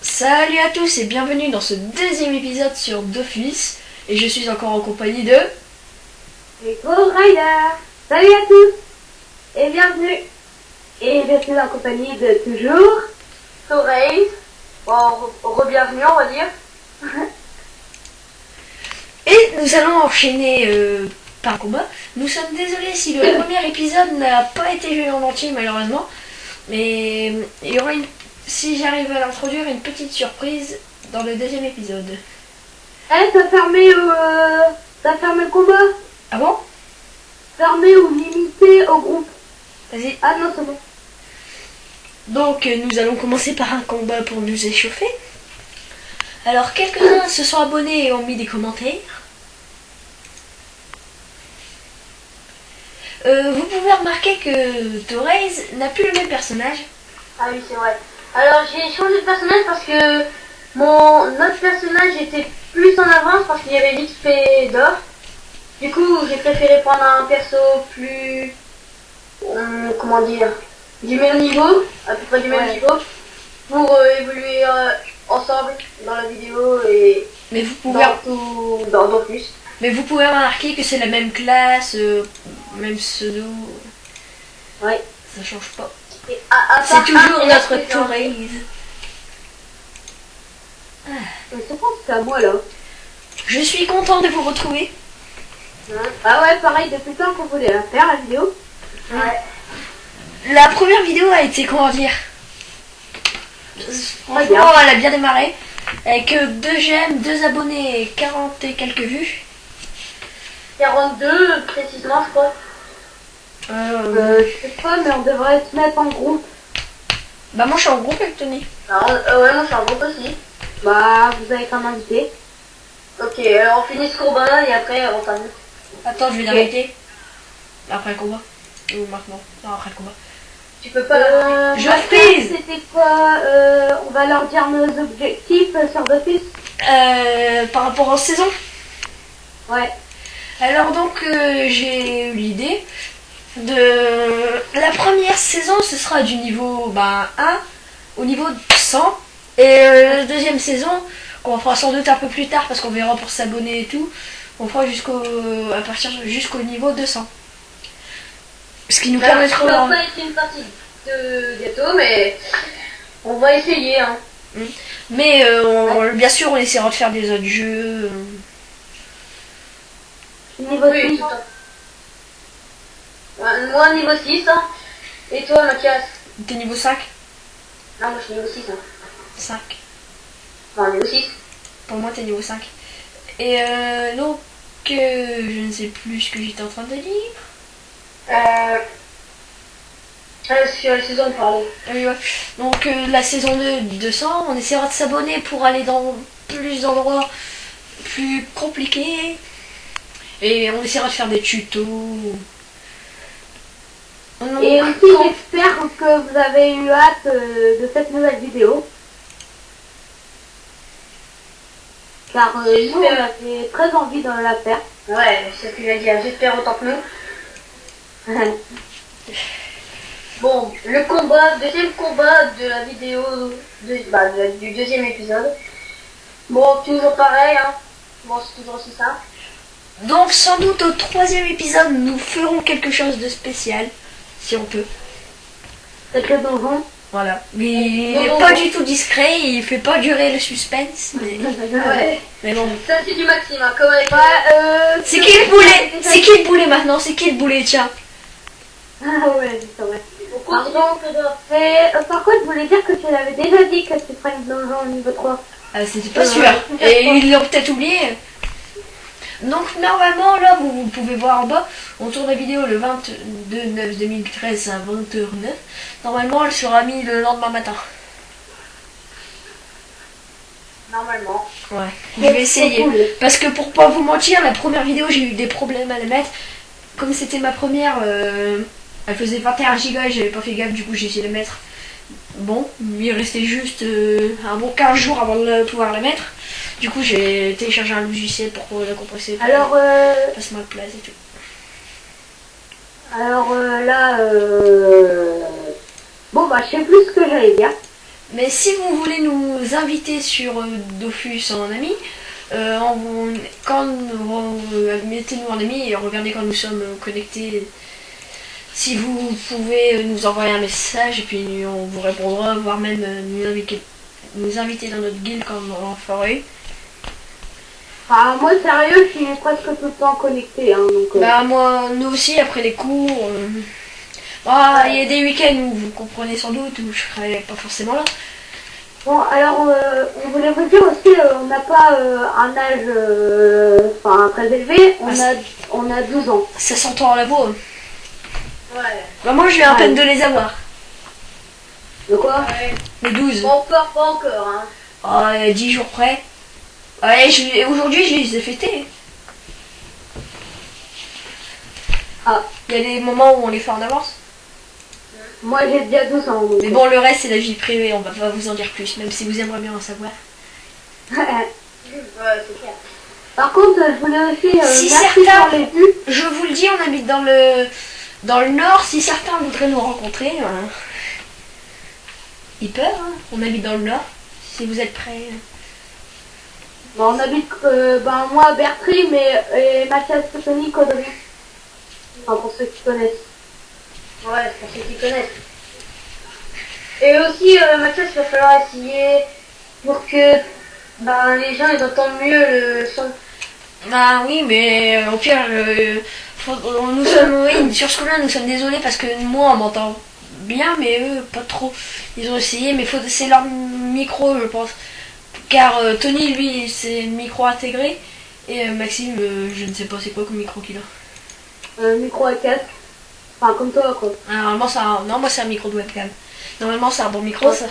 Salut à tous et bienvenue dans ce deuxième épisode sur Dofus. Et je suis encore en compagnie de... Et Ghost Rider. Salut à tous et bienvenue. Et je suis en compagnie de toujours Torres. Bon, re-bienvenue on va dire. Et nous allons enchaîner par un combat. Nous sommes désolés si le premier épisode n'a pas été vu en entier malheureusement. Mais il y aura si j'arrive à l'introduire, une petite surprise dans le deuxième épisode. Eh, t'as fermé le combat. Ah bon? Fermé ou limité au groupe. Vas-y. Ah non, c'est bon. Donc nous allons commencer par un combat pour nous échauffer. Alors quelques-uns se sont abonnés et ont mis des commentaires. Vous pouvez remarquer que Torres n'a plus le même personnage. Ah oui, c'est vrai. Alors j'ai changé de personnage parce que mon autre personnage était plus en avance parce qu'il y avait l'XP d'or. Du coup, j'ai préféré prendre un perso plus... comment dire, du même niveau, à peu près du même niveau, pour évoluer ensemble dans la vidéo et Mais vous pouvez, dans plus. mais vous pouvez remarquer que c'est la même classe, même pseudo. Ouais. Ça change pas. Et C'est toujours notre Torres. C'est quoi, c'est à moi là? Je suis content de vous retrouver. Ah ouais, pareil, depuis le temps qu'on voulait la faire la vidéo. Ouais. La première vidéo a été, comment dire, franchement elle a bien démarré. Avec 2 j'aime, 2 abonnés et 40 et quelques vues. 42 précisément, je crois. Je sais pas, mais on devrait se mettre en groupe. Bah moi je suis en groupe avec Tony. Ouais, moi je suis en groupe aussi. Bah, vous avez qu'à m'inviter. Ok, alors on finit ce combat et après on s'amuse. Attends, je vais l'arrêter. Après le combat. Ou maintenant. Non, après le combat. Tu peux pas je freeze. C'était quoi on va leur dire nos objectifs sur Dofus. Par rapport aux saisons. Ouais. Alors donc j'ai eu l'idée de la première saison, ce sera du niveau 1 au niveau 100 et la deuxième saison qu'on fera sans doute un peu plus tard parce qu'on verra pour s'abonner et tout, on fera jusqu'au niveau 200. Ce qui nous permettra... Ça va pas être une partie de gâteau, mais on va essayer. Hein. Mais bien sûr on essaiera de faire des autres jeux. Niveau 6. Moi niveau 6. Hein. Et toi Mathias? T'es niveau 5? Non, moi je suis niveau 6. Hein. 5. Enfin niveau 6. Pour moi t'es niveau 5. Et donc je ne sais plus ce que j'étais en train de dire. Sur la saison on parlait. Oui, ouais. Donc la saison 2 200, on essaiera de s'abonner pour aller dans plus d'endroits plus compliqués. Et on essaiera de faire des tutos. Et aussi j'espère que vous avez eu hâte de cette nouvelle vidéo. Car nous on avait très envie de la faire. Ouais, c'est ce que je vais dire, j'espère autant que nous. Bon, le deuxième combat de la vidéo du deuxième épisode. Bon, toujours pareil, hein. Bon, c'est toujours aussi ça. Donc sans doute au 3e épisode, nous ferons quelque chose de spécial, si on peut. C'est le donjon. Voilà. Mais il n'est pas du tout discret, il fait pas durer le suspense. Mais, ouais. Mais bon. Ça c'est du maximum, hein, comme avec... c'est qui le boulet? C'est qui le boulet maintenant? C'est qui le boulet, tiens? Ah ouais, c'est vrai. Par contre, je voulais dire que tu l'avais déjà dit que tu ferais le donjon au niveau 3. Ah, c'était pas sûr. Et ils l'ont peut-être oublié. Donc normalement là vous pouvez voir en bas, on tourne la vidéo le 22/9/2013 à 20h09. Normalement elle sera mise le lendemain matin. Normalement. Ouais. Je vais essayer. Cool. Parce que pour pas vous mentir, la première vidéo j'ai eu des problèmes à la mettre. Comme c'était ma première, elle faisait 21 Go et j'avais pas fait gaffe, du coup j'ai essayé de la mettre. Bon, il restait juste un bon 15 jours avant de pouvoir la mettre. Du coup, j'ai téléchargé un logiciel pour la compresser. Alors, passe-moi le place et tout. Alors là, bon bah je sais plus ce que j'allais dire. Mais si vous voulez nous inviter sur Dofus en ami, mettez-nous en ami et regardez quand nous sommes connectés. Si vous pouvez nous envoyer un message et puis on vous répondra, voire même nous inviter dans notre guilde quand on en fera une. Enfin, moi, sérieux, je suis presque tout le temps connecté. Hein, donc, Bah, moi, nous aussi, après les cours. Il y a des week-ends où vous comprenez sans doute, où je serai pas forcément là. Bon, alors, on voulait vous dire aussi, on n'a pas un âge très élevé, on a 12 ans. Ça s'entend à la voix. Ouais. Bah, moi, je viens à peine de les avoir. De quoi? Les 12. Pas encore, hein. 10 jours près. Ouais, aujourd'hui, je les ai fêtés. Ah. Il y a des moments où on les fait en avance. Moi, j'ai déjà 12 ans. Donc. Mais bon, le reste, c'est la vie privée, on va pas vous en dire plus, même si vous aimeriez bien en savoir. Ouais, c'est clair. Par contre, je voulais aussi... si merci certains, pour les vues. je vous le dis, on habite dans le nord, si certains voudraient nous rencontrer, ils peuvent, hein. On habite dans le nord, si vous êtes prêts. Bon, on habite, moi, Bertry, et Mathias Tony, Caudry. Enfin, pour ceux qui connaissent. Ouais, pour ceux qui connaissent. Et aussi, Mathias, il va falloir essayer pour que les gens ils entendent mieux le son. Bah oui, mais au pire, nous sommes, oui, sur ce coup-là, nous sommes désolés parce que moi, on m'entend bien, mais eux, pas trop. Ils ont essayé, mais c'est leur micro, je pense. Car Tony, lui, c'est micro intégré, et Maxime, je ne sais pas c'est quoi comme micro qu'il a. Micro à casque. Enfin, comme toi, quoi. Normalement, non, moi, c'est un micro de webcam. Normalement, c'est un bon micro, ça.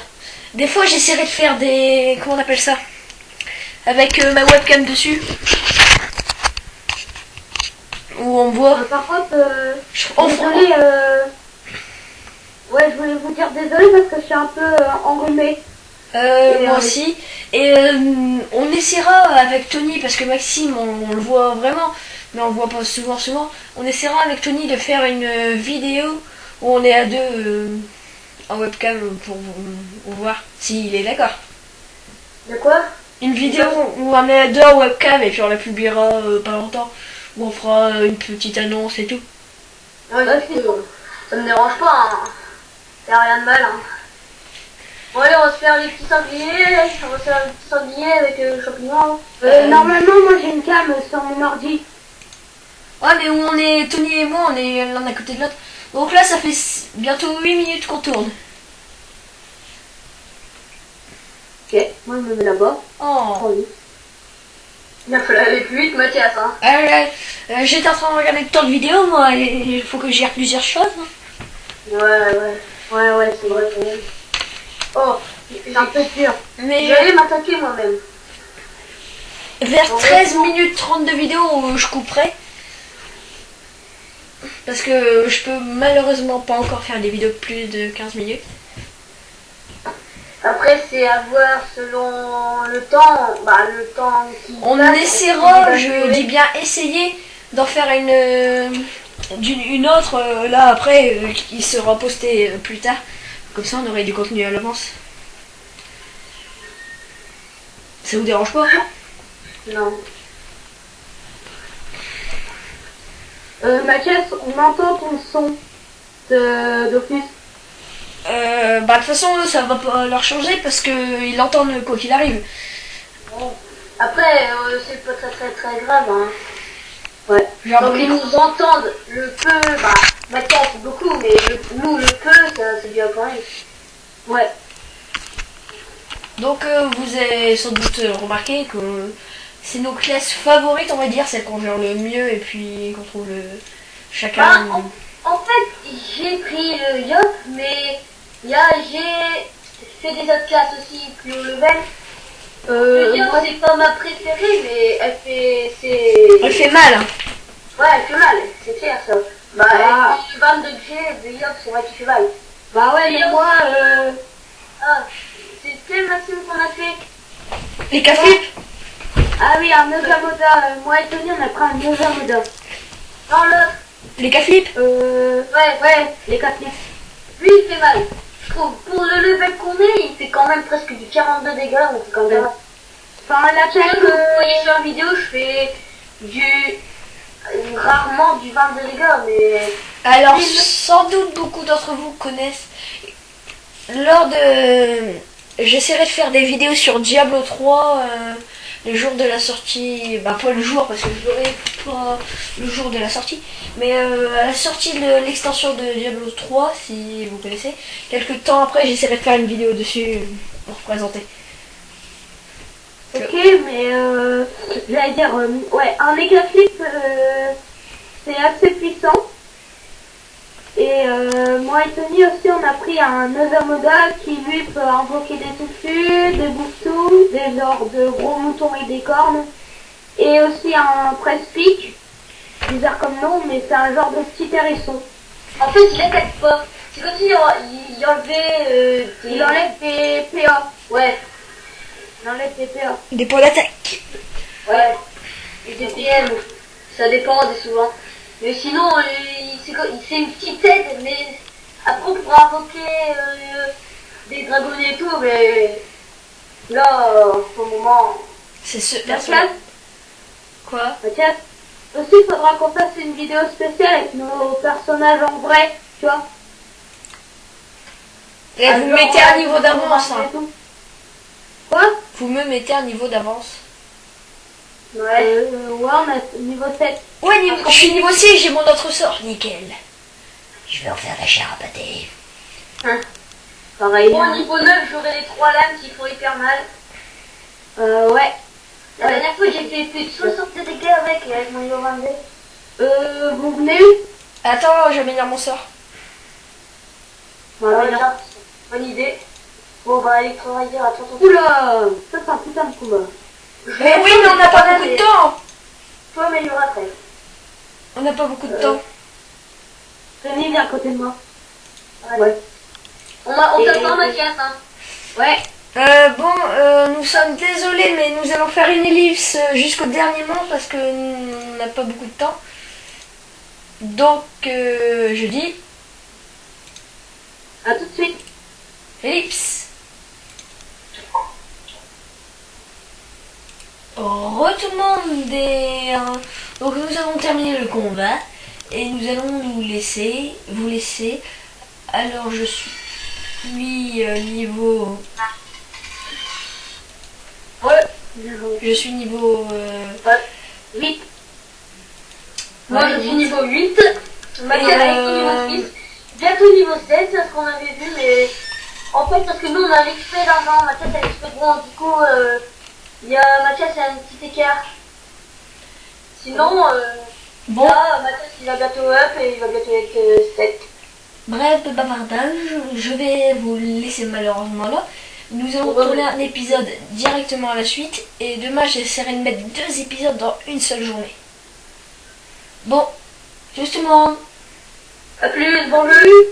Des fois, j'essaierai de faire des... Comment on appelle ça? Avec ma webcam dessus. Où on voit... Par contre, désolé, ouais, je voulais vous dire désolé parce que je suis un peu enrhumée. moi aussi. Et on essaiera avec Tony, parce que Maxime, on le voit vraiment, mais on le voit pas souvent. On essaiera avec Tony de faire une vidéo où on est à deux en webcam pour voir s'il est d'accord. De quoi? Une vidéo où on est à deux en webcam et puis on la publiera pas longtemps. Où on fera une petite annonce et tout. Ouais, ça me dérange pas. Hein. Y'a rien de mal. Hein. Bon allez, on va se faire les petits sangliers. On va se faire les petits sangliers avec champignons. Normalement, moi j'ai une cam sur mon ordi. Ouais, mais où on est, Tony et moi, on est l'un à côté de l'autre. Donc là, ça fait bientôt 8 minutes qu'on tourne. Ok, moi je me mets là-bas. Oh. Il va falloir aller plus vite, Mathias. Hein. J'étais en train de regarder tant de vidéos, moi, et il faut que je gère plusieurs choses. Hein. Ouais, c'est vrai. Oh, c'est un peu dur. Mais j'allais m'attaquer moi-même. Vers 13 minutes 30 de vidéo, je couperai. Parce que je peux malheureusement pas encore faire des vidéos de plus de 15 minutes. Après, c'est à voir selon le temps, le temps qui on passe, essaiera, je dis bien essayer, d'en faire une autre, là après, qui sera postée plus tard. Comme ça, on aurait du contenu à l'avance. Ça vous dérange pas? Non. Mathias, on entend ton son d'office. De toute façon, ça va pas leur changer parce qu'ils l'entendent quoi qu'il arrive. Bon. Après, c'est pas très grave. Hein. Ouais. Donc ils nous entendent le peu, Mathias beaucoup, mais nous le peu, c'est bien quand même. Ouais. Donc vous avez sans doute remarqué que c'est nos classes favorites, on va dire, celles qu'on gère le mieux et puis qu'on trouve chacun... En fait, j'ai pris le Yop, mais j'ai fait des autres classes aussi plus haut level. Le Yop, c'est pas ma préférée, mais elle fait mal. Hein. Ouais, elle fait mal, c'est clair ça. Avec 20 degrés de Yop, c'est vrai qu'il fait mal. Bah ouais, mais moi... c'est quel Maxime qu'on a fait? Les cafés. Ah oui, un Nova Moda. Moi et Tony, on a pris un Nova Moda. Non, l'autre. Les caflips. Ouais, les caflips. Lui, il fait mal. Je trouve, pour le level qu'on est, il fait quand même presque du 42 dégâts, on fait quand même. Enfin, l'attaque, vous voyez sur la vidéo, je fais rarement du 22 dégâts, mais... Alors, sans doute beaucoup d'entre vous connaissent. Lors de... J'essaierai de faire des vidéos sur Diablo 3 le jour de la sortie. Bah, pas le jour parce que je l'aurai pas le jour de la sortie. Mais à la sortie de l'extension de Diablo 3, si vous connaissez. Quelques temps après, j'essaierai de faire une vidéo dessus pour présenter. Ok, mais j'allais dire, ouais, un éclipse, c'est assez puissant. Et moi et Tony aussi, on a pris un Ozamoda qui lui peut invoquer des touffus, des bouffetous, des genres de gros moutons et des cornes. Et aussi un presse-pique, bizarre comme nom, mais c'est un genre de petit hérisson. En fait, il attaque pas. C'est comme s'il enlevait il enlève des PA. Ouais. Il enlève des PA. Des points d'attaque. Ouais. Et des PM. Ça dépend souvent. Mais sinon, c'est une petite aide, mais après on pourra invoquer des dragons et tout, mais là, pour le moment... C'est ce... Mathias, Quoi? aussi il faudra qu'on fasse une vidéo spéciale avec nos personnages en vrai, tu vois. Et vous mettez un niveau d'avance. Hein. Quoi? Vous me mettez un niveau d'avance. Ouais, on a niveau 7. Ouais, je suis niveau 6, j'ai mon autre sort. Nickel. Je vais en faire la chair à pâté. Hein. Pareil. Bon, niveau 9, j'aurai les 3 lames qui font hyper mal. Ouais. La dernière fois, j'ai fait plus de 60 dégâts avec mon niveau 22. Vous venez? Attends, je vais venir mon sort. Voilà, bonne idée. Bon, bah, électro-rider, attends. Oula, ça c'est un putain de combat. Mais oui, mais on n'a pas beaucoup de temps. Faut améliorer après. On n'a pas beaucoup de temps. Tony, viens à côté de moi. Ouais. On t'attend, Mathias, hein. Ouais. Nous sommes désolés, mais nous allons faire une ellipse jusqu'au dernier moment parce que on n'a pas beaucoup de temps. Donc, je dis... À tout de suite. Ellipse. Tout le monde donc nous avons terminé le combat et nous allons vous laisser. Alors je suis niveau... Ouais. Je suis niveau... 8. Moi je suis niveau 8. Mathias est niveau 6. Bientôt niveau 7, c'est ce qu'on avait vu, mais... En fait, parce que nous on a l'XP d'argent, Mathias a l'XP de bronze, du coup... Mathias a un petit écart. Sinon, bon. là, Mathias il va bientôt up et il va bientôt être 7. Bref, de bavardage, je vais vous laisser malheureusement là. Nous allons tourner un épisode directement à la suite et demain j'essaierai de mettre 2 épisodes dans une seule journée. Bon, justement. A plus, bonjour.